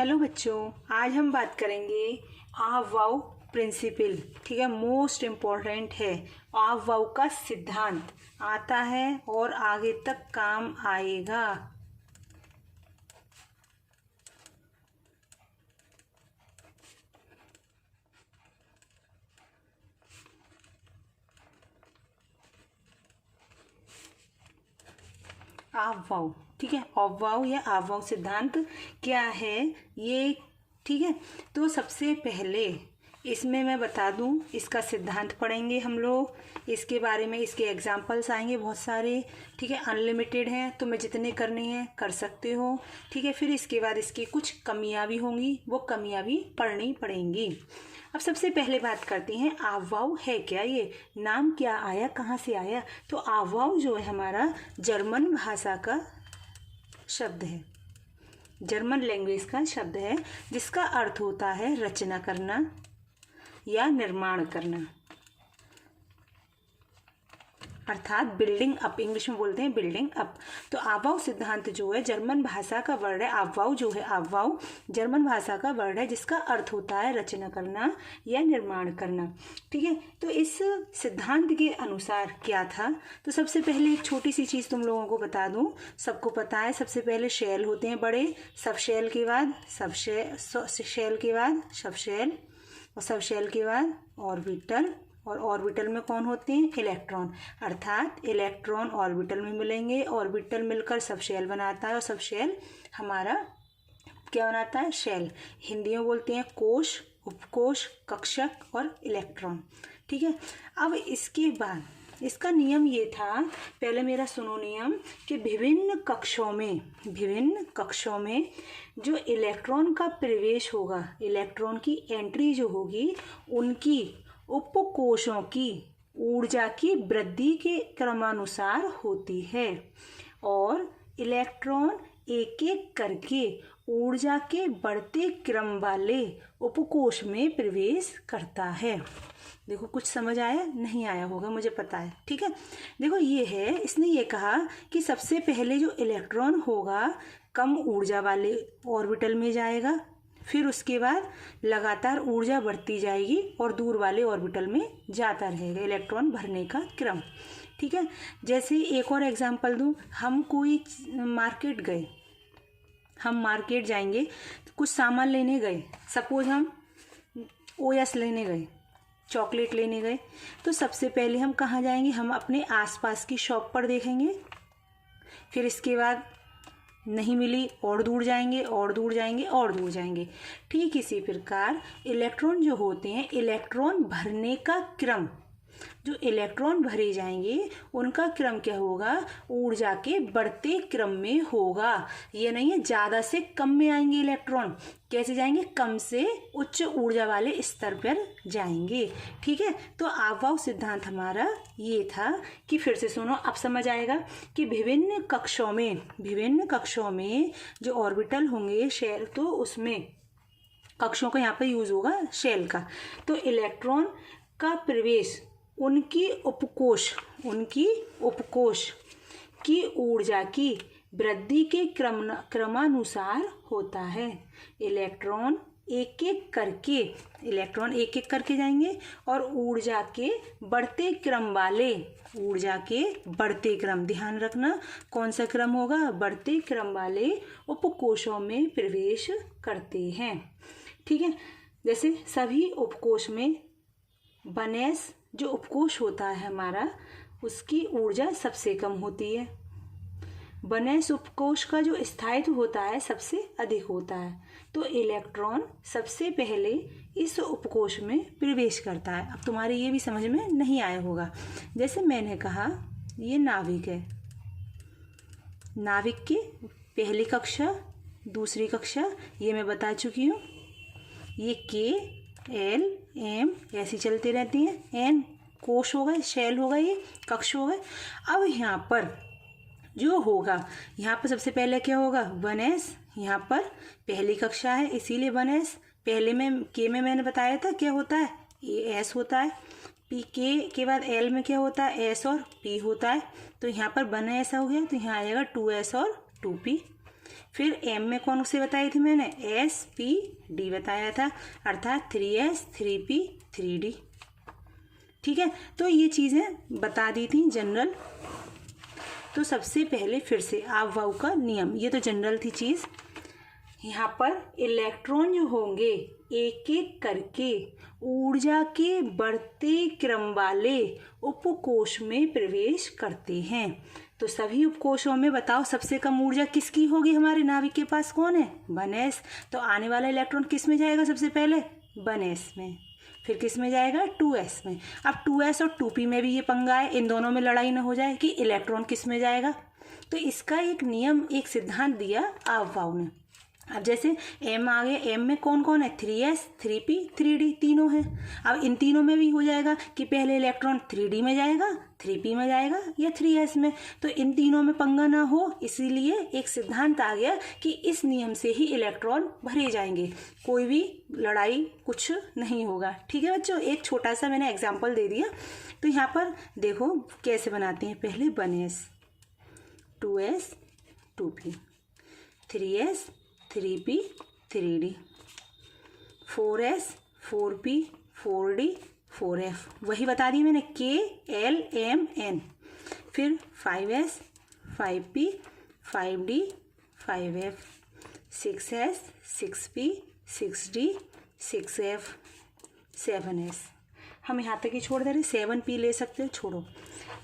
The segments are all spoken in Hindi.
हेलो बच्चों, आज हम बात करेंगे आव वाव प्रिंसिपल। ठीक है, मोस्ट इम्पॉर्टेंट है। आव वाव का सिद्धांत आता है और आगे तक काम आएगा। आव वाव, ठीक है, आव वाव या आव वाव सिद्धांत क्या है ये। ठीक है, तो सबसे पहले इसमें मैं बता दूं, इसका सिद्धांत पढ़ेंगे हम लोग, इसके बारे में इसके एग्जाम्पल्स आएंगे बहुत सारे। ठीक है, अनलिमिटेड हैं, तुम्हें जितने करने हैं कर सकते हो। ठीक है, फिर इसके बाद इसकी कुछ कमियां भी होंगी, वो कमियां भी पढ़नी पड़ेंगी। अब सबसे पहले बात करते हैं आव वाव है क्या, ये नाम क्या आया, कहाँ से आया। तो आव वाव जो है हमारा जर्मन भाषा का शब्द है, जर्मन लैंग्वेज का शब्द है, जिसका अर्थ होता है रचना करना या निर्माण करना, अर्थात बिल्डिंग अप, इंग्लिश में बोलते हैं बिल्डिंग अप। तो आव वाव सिद्धांत जो है जर्मन भाषा का वर्ड है। आव वाव जो है, आव वाव जर्मन भाषा का वर्ड है, जिसका अर्थ होता है रचना करना या निर्माण करना। ठीक है, तो इस सिद्धांत के अनुसार क्या था, तो सबसे पहले एक छोटी सी चीज़ तुम लोगों को बता दूं, सबको पता है, सबसे पहले शेल होते हैं बड़े, सब शेल के बाद सब शेल के बाद सब शेल, और सब शेल के बाद ऑर्बिटल, और ऑर्बिटल में कौन होते हैं, इलेक्ट्रॉन, अर्थात इलेक्ट्रॉन ऑर्बिटल में मिलेंगे, ऑर्बिटल मिलकर सब शेल बनाता है, और सब शेल हमारा क्या बनाता है, शेल। हिंदी में बोलते हैं कोश, उपकोश, कक्षक और इलेक्ट्रॉन। ठीक है, अब इसके बाद इसका नियम ये था, पहले मेरा सुनो नियम, कि विभिन्न कक्षों में जो इलेक्ट्रॉन का प्रवेश होगा, इलेक्ट्रॉन की एंट्री जो होगी, उनकी उपकोशों की ऊर्जा की वृद्धि के क्रमानुसार होती है, और इलेक्ट्रॉन एक एक करके ऊर्जा के बढ़ते क्रम वाले उपकोश में प्रवेश करता है। देखो, कुछ समझ आया, नहीं आया होगा मुझे पता है। ठीक है, देखो ये है, इसने ये कहा कि सबसे पहले जो इलेक्ट्रॉन होगा कम ऊर्जा वाले ऑर्बिटल में जाएगा, फिर उसके बाद लगातार ऊर्जा बढ़ती जाएगी और दूर वाले ऑर्बिटल में जाता रहेगा इलेक्ट्रॉन भरने का क्रम। ठीक है, जैसे एक और एग्जांपल दूं, हम कोई मार्केट गए, हम मार्केट जाएंगे, कुछ सामान लेने गए, सपोज हम ओएस लेने गए, चॉकलेट लेने गए, तो सबसे पहले हम कहाँ जाएंगे, हम अपने आसपास की शॉप पर देखेंगे, फिर इसके बाद नहीं मिली और दूर जाएंगे और दूर जाएंगे और दूर जाएंगे। ठीक इसी प्रकार इलेक्ट्रॉन जो होते हैं, इलेक्ट्रॉन भरने का क्रम, जो इलेक्ट्रॉन भरे जाएंगे उनका क्रम क्या होगा, ऊर्जा के बढ़ते क्रम में होगा। ये नहीं है ज़्यादा से कम में आएंगे इलेक्ट्रॉन, कैसे जाएंगे, कम से उच्च ऊर्जा वाले स्तर पर जाएंगे। ठीक है, तो आव वाव सिद्धांत हमारा ये था कि, फिर से सुनो, अब समझ आएगा कि विभिन्न कक्षों में जो ऑर्बिटल होंगे शेल, तो उसमें कक्षों का यहाँ पर यूज होगा शेल का, तो इलेक्ट्रॉन का प्रवेश उनकी उपकोश की ऊर्जा की वृद्धि के क्रमानुसार होता है। इलेक्ट्रॉन एक एक करके जाएंगे, और ऊर्जा के बढ़ते क्रम, ध्यान रखना कौन सा क्रम होगा, बढ़ते क्रम वाले उपकोशों में प्रवेश करते हैं। ठीक है, जैसे सभी उपकोश में बनेस जो उपकोश होता है हमारा, उसकी ऊर्जा सबसे कम होती है। बनेस उपकोश का जो स्थायित्व होता है सबसे अधिक होता है। तो इलेक्ट्रॉन सबसे पहले इस उपकोश में प्रवेश करता है। अब तुम्हारे ये भी समझ में नहीं आया होगा, जैसे मैंने कहा ये नाविक है, नाविक की पहली कक्षा, दूसरी कक्षा ये मैं बता चुकी हूँ, ये के एल एम ऐसी चलती रहती हैं, एन कोश होगा, शेल होगा, ये कक्ष होगा। अब यहाँ पर जो होगा, यहाँ पर सबसे पहले क्या होगा, 1s, यहाँ पर पहली कक्षा है इसीलिए 1s, पहले में के में मैंने बताया था क्या होता है, एस होता है, पी के बाद एल में क्या होता है, एस और पी होता है, तो यहाँ पर 1s हो गया, तो यहाँ आएगा 2s और 2p। फिर एम में कौन से बताई थी मैंने, एस पी डी बताया था, अर्थात 3s 3p 3d। ठीक है, तो ये चीज़ें बता दी थी जनरल। तो सबसे पहले फिर से आव-वाव का नियम, ये तो जनरल थी चीज़। यहाँ पर इलेक्ट्रॉन जो होंगे एक एक करके ऊर्जा के बढ़ते क्रम वाले उपकोष में प्रवेश करते हैं। तो सभी उपकोषों में बताओ सबसे कम ऊर्जा किसकी होगी, हमारे नाभिक के पास कौन है, 1s। तो आने वाला इलेक्ट्रॉन किस में जाएगा, सबसे पहले 1s में, फिर किस में जाएगा, 2s में। अब 2s और 2p में भी ये पंगा है, इन दोनों में लड़ाई ना हो जाए कि इलेक्ट्रॉन किस में जाएगा। तो इसका एक नियम, एक सिद्धांत दिया आव-वाव ने। अब जैसे m आ गया, m में कौन कौन है, 3s 3p 3d तीनों हैं। अब इन तीनों में भी हो जाएगा कि पहले इलेक्ट्रॉन 3d में जाएगा, 3p में जाएगा या 3s में। तो इन तीनों में पंगा ना हो, इसीलिए एक सिद्धांत आ गया कि इस नियम से ही इलेक्ट्रॉन भरे जाएंगे, कोई भी लड़ाई कुछ नहीं होगा। ठीक है बच्चों, एक छोटा सा मैंने एग्जाम्पल दे दिया। तो यहाँ पर देखो कैसे बनाते हैं, पहले 1s 2s 2p 3s 3p 3d 4s 4p 4d 4f, वही बता दी मैंने, k l m n। फिर 5s 5p 5d 5f 6s 6p 6d 6f 7s। हम यहाँ तक ही छोड़ दे रहे, 7p ले सकते हो, छोड़ो।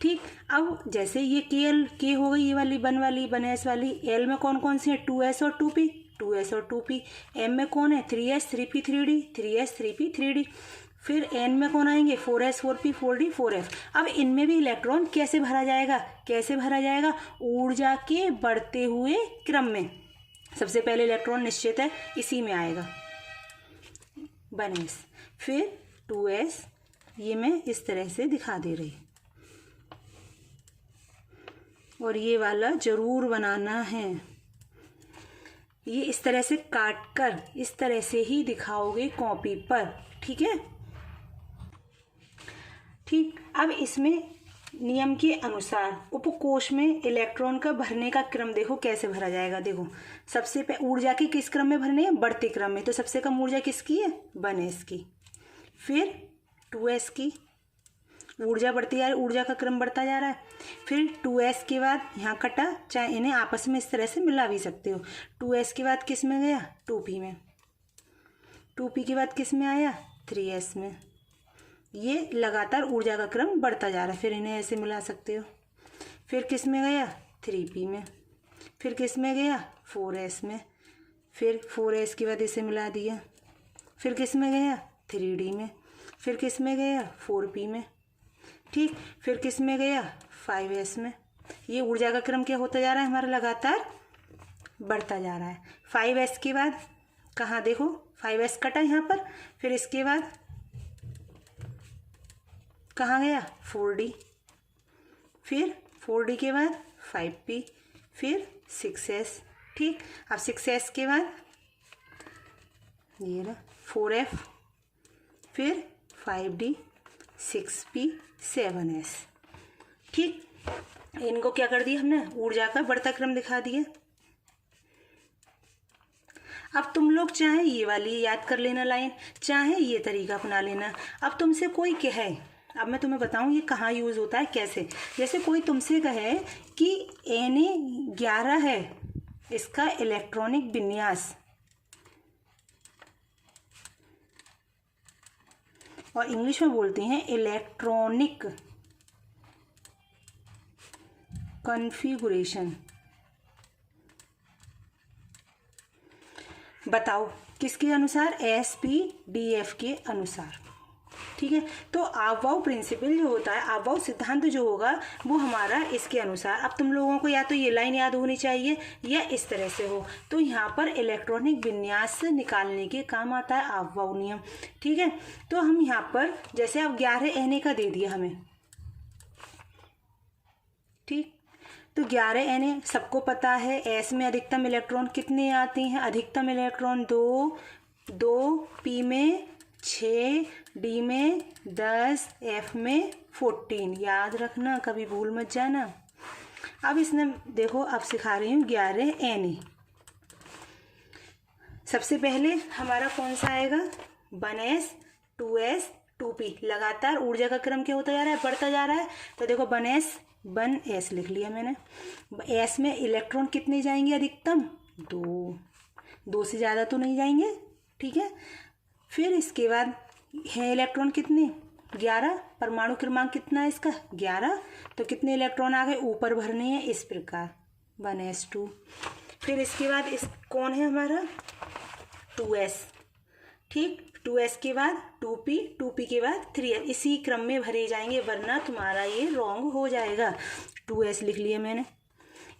ठीक, अब जैसे ये के हो गई, ये वाली 1s वाली। l में कौन कौन सी है, 2s और 2p 2s और 2p। m में कौन है, 3s 3p 3d 3s 3p 3d। फिर n में कौन आएंगे, 4s 4p 4d 4f। अब इनमें भी इलेक्ट्रॉन कैसे भरा जाएगा, कैसे भरा जाएगा, ऊर्जा के बढ़ते हुए क्रम में। सबसे पहले इलेक्ट्रॉन निश्चित है इसी में आएगा, 1s, फिर 2s, ये मैं इस तरह से दिखा दे रही, और ये वाला जरूर बनाना है। ये इस तरह से काट कर इस तरह से ही दिखाओगे कॉपी पर, ठीक है। ठीक, अब इसमें नियम के अनुसार उपकोष में इलेक्ट्रॉन का भरने का क्रम देखो कैसे भरा जाएगा। देखो सबसे पहले ऊर्जा के किस क्रम में भरने हैं, बढ़ते क्रम में। तो सबसे कम ऊर्जा किसकी है, 1s की, फिर 2s की, ऊर्जा बढ़ती जा रही, ऊर्जा का क्रम बढ़ता जा रहा है। फिर 2s के बाद यहाँ कटा, चाहे इन्हें आपस में इस तरह से मिला भी सकते हो। 2s के बाद किस में गया, 2p में। 2p के बाद किस में आया, 3s में। ये लगातार ऊर्जा का क्रम बढ़ता जा रहा है, फिर इन्हें ऐसे मिला सकते हो। फिर किस में गया, 3p में। फिर किस में गया, 4s में। फिर 4s के बाद इसे मिला दिया। फिर किस में गया, 3d में। फिर किस में गया, 4p में। ठीक, फिर किस में गया, 5s में। ये ऊर्जा का क्रम क्या होता जा रहा है हमारा, लगातार बढ़ता जा रहा है। 5s के बाद कहाँ, देखो 5s कटा यहाँ पर, फिर इसके बाद कहाँ गया, 4d। फिर 4d के बाद 5p, फिर 6s। ठीक, अब 6s के बाद ये ना 4f, फिर 5d 6p 7s। ठीक, इनको क्या कर दिया हमने, ऊर्जा का बढ़ता क्रम दिखा दिया। अब तुम लोग चाहे ये वाली याद कर लेना लाइन, चाहे ये तरीका अपना लेना। अब तुमसे कोई कहे, अब मैं तुम्हें बताऊं ये कहाँ यूज़ होता है, कैसे। जैसे कोई तुमसे कहे कि Na11 है इसका इलेक्ट्रॉनिक विन्यास, और इंग्लिश में बोलते हैं इलेक्ट्रॉनिक कॉन्फ़िगरेशन। बताओ किसके अनुसार, SPDF के अनुसार। ठीक है, तो आव-वाव प्रिंसिपल जो होता है, आव-वाव सिद्धांत जो होगा वो हमारा इसके अनुसार। अब तुम लोगों को या तो ये लाइन याद होनी चाहिए या इस तरह से हो। तो यहाँ पर इलेक्ट्रॉनिक विन्यास निकालने के काम आता है आव-वाव नियम। ठीक है, तो हम यहाँ पर जैसे अब 11 Na का दे दिया हमें, ठीक, तो 11 Na सबको पता है। S में अधिकतम इलेक्ट्रॉन कितने आते हैं, अधिकतम इलेक्ट्रॉन 2, P में 6, D में 10, F में 14। याद रखना, कभी भूल मत जाना। अब इसने देखो, अब सिखा रही हूँ 11 Na। सबसे पहले हमारा कौन सा आएगा, 1s 2s 2p। लगातार ऊर्जा का क्रम क्या होता जा रहा है, बढ़ता जा रहा है। तो देखो 1s लिख लिया मैंने। s में इलेक्ट्रॉन कितने जाएंगे अधिकतम, 2 से ज़्यादा तो नहीं जाएंगे, ठीक है। फिर इसके बाद है इलेक्ट्रॉन कितने, 11। परमाणु क्रमांक कितना है इसका, 11। तो कितने इलेक्ट्रॉन आ गए, ऊपर भरने हैं इस प्रकार, 1s2। फिर इसके बाद इस कौन है हमारा, 2s, ठीक। 2s के बाद 2p के बाद 3s, इसी क्रम में भरे जाएंगे, वरना तुम्हारा ये रॉन्ग हो जाएगा। 2s लिख लिया मैंने।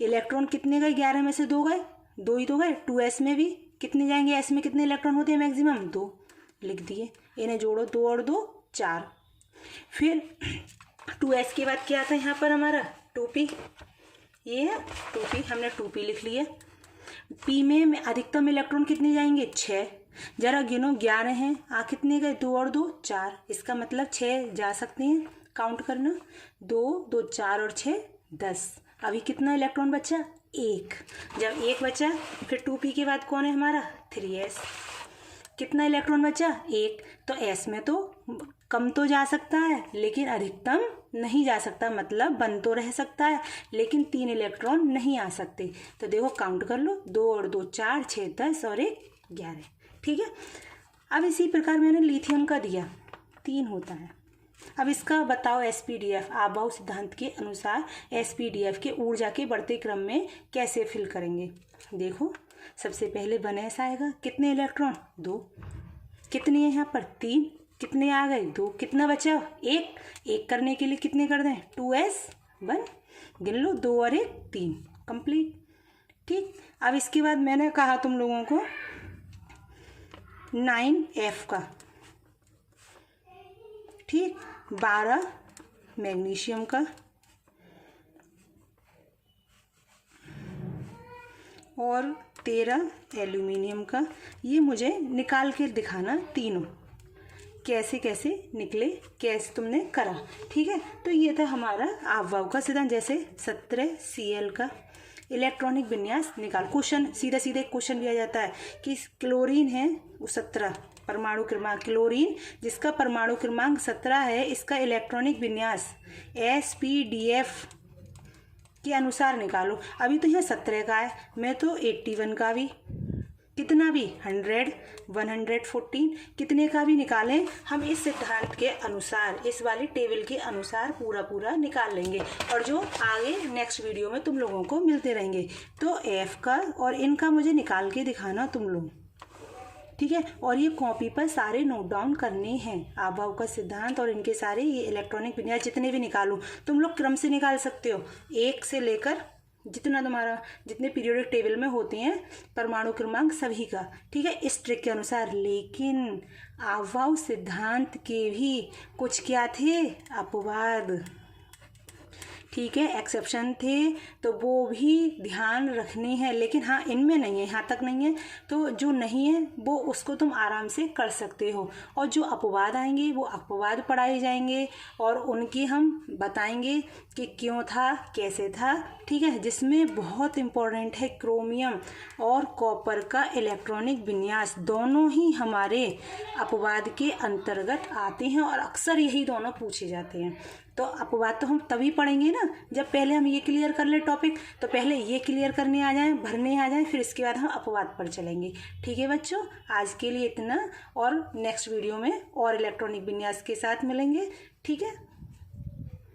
इलेक्ट्रॉन कितने गए, 11 में से 2 गए, 2 ही तो गए। 2s में भी कितने जाएंगे, s में कितने इलेक्ट्रॉन होते हैं मैक्सिमम, 2 लिख दिए। इन्हें जोड़ो, 2 और 2 4। फिर 2s के बाद क्या आता है यहाँ पर हमारा, 2p। ये है 2p, हमने 2p लिख लिया। p में अधिकतम इलेक्ट्रॉन कितने जाएंगे, 6। जरा गिनो, 11 हैं, कितने गए, 2 और 2 4। इसका मतलब 6 जा सकते हैं, काउंट करना, 2 2 4 और 6 10। अभी कितना इलेक्ट्रॉन बचा, 1। जब 1 बचा, फिर 2p के बाद कौन है हमारा, 3s। कितना इलेक्ट्रॉन बचा, 1। तो s में तो कम तो जा सकता है, लेकिन अधिकतम नहीं जा सकता, मतलब बन तो रह सकता है, लेकिन 3 इलेक्ट्रॉन नहीं आ सकते। तो देखो काउंट कर लो, 2 और 2 4, 6 10 और 1 11, ठीक है। अब इसी प्रकार मैंने लिथियम का दिया, 3 होता है। अब इसका बताओ एसपीडीएफ, आबाउ सिद्धांत के अनुसार एसपीडीएफ के ऊर्जा के बढ़ते क्रम में कैसे फिल करेंगे। देखो सबसे पहले 1s आएगा, कितने इलेक्ट्रॉन, 2। कितने हैं यहाँ पर, 3। कितने आ गए, 2। कितना बचा, 1 करने के लिए कितने कर दें, 2s 1, गिन लो, 2 और 1 3, कंप्लीट, ठीक। अब इसके बाद मैंने कहा तुम लोगों को 9f का, ठीक, 12 मैग्नीशियम का और 13 एल्यूमिनियम का। ये मुझे निकाल के दिखाना तीनों, कैसे कैसे निकले, कैसे तुमने करा, ठीक है। तो ये था हमारा आबाउ का सिद्धांत। जैसे 17 Cl का इलेक्ट्रॉनिक विन्यास निकाल। क्वेश्चन सीधा सीधे क्वेश्चन दिया जाता है कि क्लोरीन है 17 परमाणु क्रमांक, क्लोरीन जिसका परमाणु क्रमांक 17 है, इसका इलेक्ट्रॉनिक विन्यास SPDF के अनुसार निकालो। अभी तो यहाँ 17 का है, मैं तो 81 का भी, कितना भी 100 114 कितने का भी निकालें, हम इस सिद्धांत के अनुसार, इस वाली टेबल के अनुसार पूरा निकाल लेंगे, और जो आगे नेक्स्ट वीडियो में तुम लोगों को मिलते रहेंगे। तो एफ का और इनका मुझे निकाल के दिखाना तुम लोग, ठीक है। और ये कॉपी पर सारे नोट डाउन करने हैं, आबाउ का सिद्धांत और इनके सारे ये इलेक्ट्रॉनिक विन्यास जितने भी निकालो, तुम लोग क्रम से निकाल सकते हो, 1 से लेकर जितना तुम्हारा, जितने पीरियोडिक टेबल में होते हैं परमाणु क्रमांक सभी का, ठीक है, इस ट्रिक के अनुसार। लेकिन आबाउ सिद्धांत के भी कुछ क्या थे, अपवाद, ठीक है, एक्सेप्शन थे, तो वो भी ध्यान रखने हैं। लेकिन हाँ, इनमें नहीं है, यहाँ तक नहीं है, तो जो नहीं है वो उसको तुम आराम से कर सकते हो। और जो अपवाद आएंगे वो अपवाद पढ़ाए जाएंगे और उनकी हम बताएंगे कि क्यों था, कैसे था, ठीक है। जिसमें बहुत इम्पोर्टेंट है क्रोमियम और कॉपर का इलेक्ट्रॉनिक विन्यास, दोनों ही हमारे अपवाद के अंतर्गत आते हैं और अक्सर यही दोनों पूछे जाते हैं। तो अपवाद तो हम तभी पढ़ेंगे ना जब पहले हम ये क्लियर कर ले टॉपिक, तो पहले ये क्लियर करने आ जाएं, भरने आ जाएं, फिर इसके बाद हम अपवाद पर चलेंगे, ठीक है बच्चों। आज के लिए इतना, और नेक्स्ट वीडियो में और इलेक्ट्रॉनिक विन्यास के साथ मिलेंगे, ठीक है।